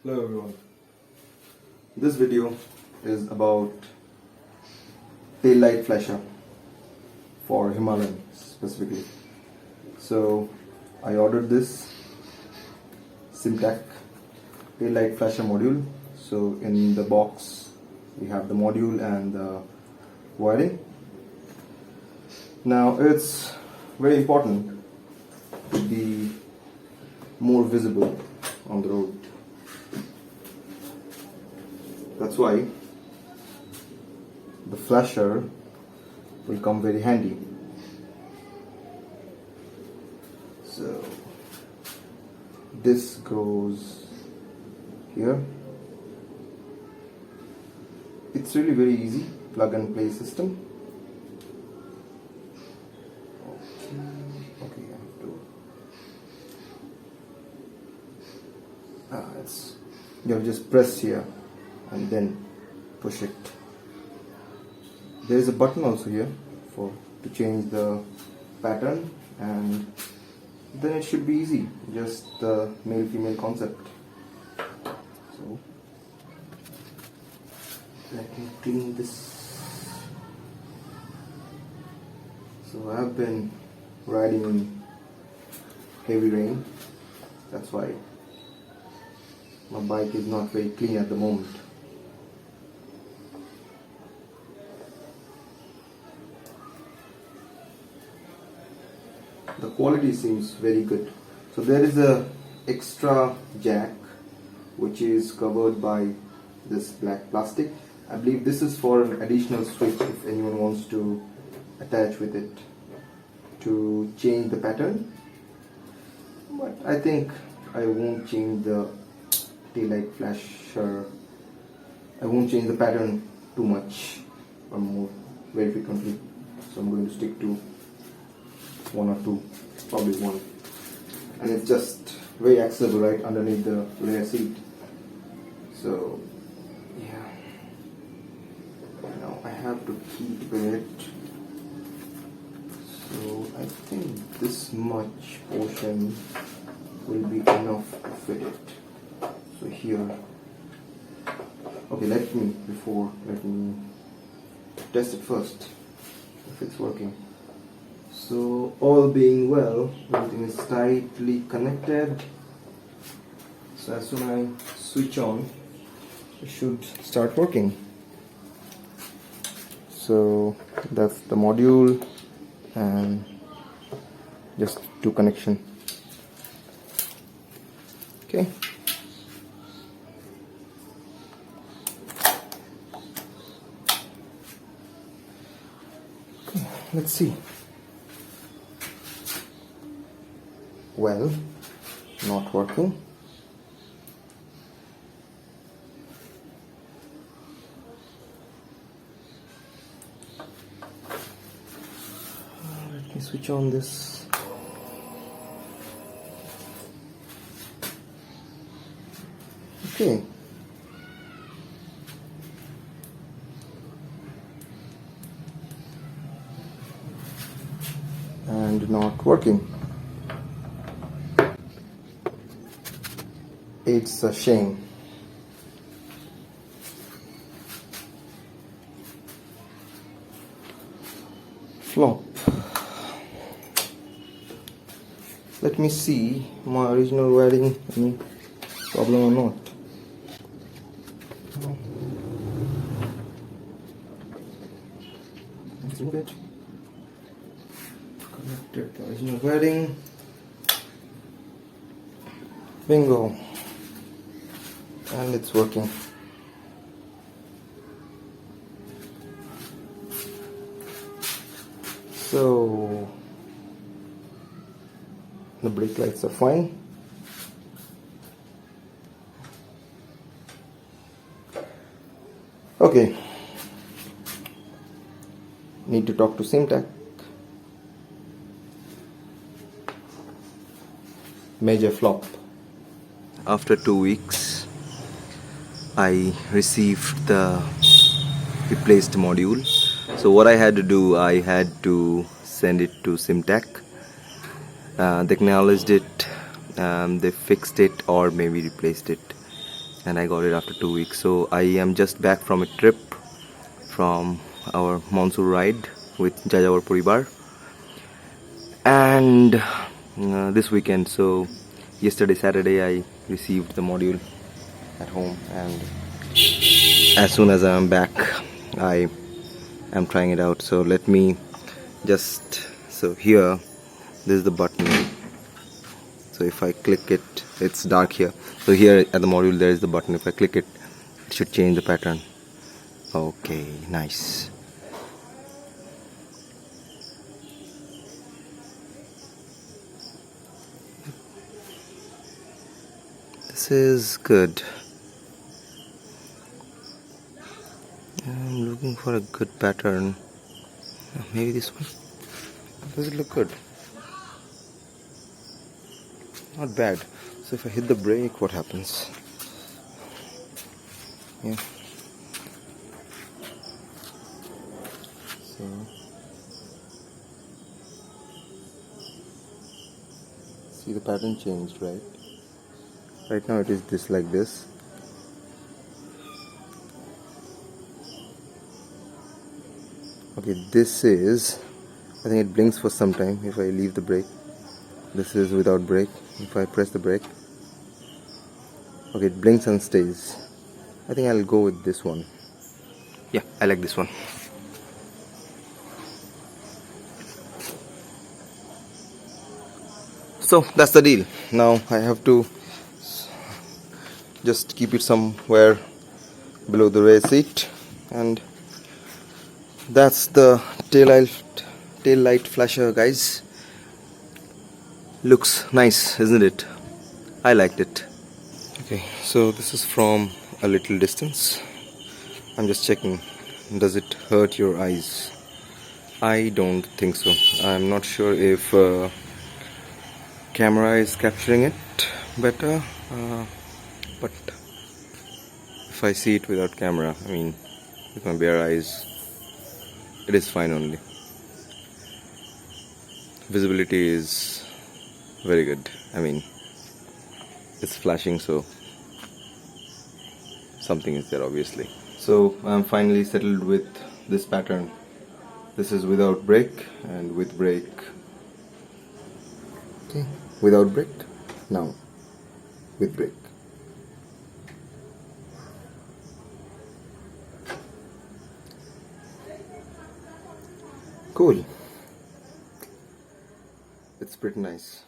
Hello everyone. This video is about tail light flasher for Himalayan specifically. So I ordered this Simtac tail light flasher module. So in the box we have the module and the wiring. Now it's very important to be more visible on the road. That's why the flasher will come very handy. So this goes here. It's really very easy plug and play system. Okay, I have to. You have to just press here and then push it. There is a button also here to change the pattern, and then it should be easy, just the male-female concept. So let me clean this. So I have been riding in heavy rain, that's why my bike is not very clean at the moment. The quality seems very good. So there is a extra jack which is covered by this black plastic. I believe this is for an additional switch if anyone wants to attach with it to change the pattern. But I think I won't change the taillight flasher. I won't change the pattern too much or more very frequently. So I'm going to stick to one or two, probably one, and it's just very accessible right underneath the rear seat. So yeah, now I have to keep it, so I think this much portion will be enough to fit it. So here, okay, let me test it first if it's working. So all being well, everything is tightly connected. So as soon as I switch on, it should start working. So that's the module and just two connection. Okay. Let's see. Well, not working. Let me switch on this. Okay. And not working. It's a shame. Flop. Let me see my original wiring, any problem or not. Let's remove it. Connected the original wiring. Bingo. And it's working. So the brake lights are fine. Okay. Need to talk to Simtac. Major flop. After 2 weeks, I received the replaced module. So what I had to do, I had to send it to Simtac. They acknowledged it, they fixed it or maybe replaced it. and I got it after 2 weeks. So I am just back from a trip from our monsoon ride with Jajawar Poribar, and this weekend, so yesterday Saturday, I received the module at home, and as soon as I am back, I am trying it out. So let me just, so here, this is the button. So if I click it, it's dark here. So here at the module there is the button. If I click it, it should change the pattern. Okay, nice. This is good. I'm looking for a good pattern. Maybe this one. Does it look good? Not bad. So if I hit the brake, what happens? Yeah. So see, the pattern changed, right? Right now it is this, like this. Okay, this is, I think it blinks for some time if I leave the brake. This is without brake. If I press the brake, okay, it blinks and stays. I think I'll go with this one. Yeah, I like this one. So that's the deal. Now I have to just keep it somewhere below the rear seat, and that's the tail light flasher, guys. Looks nice, isn't it? I liked it. Okay, so this is from a little distance. I'm just checking, does it hurt your eyes? I don't think so. I'm not sure if camera is capturing it better, but if I see it without camera, I mean with my bare eyes, it is fine only. Visibility is very good. I mean, it's flashing, so something is there obviously. So I'm finally settled with this pattern. This is without brake and with brake. Okay, without brake, now with brake. Cool. It's pretty nice.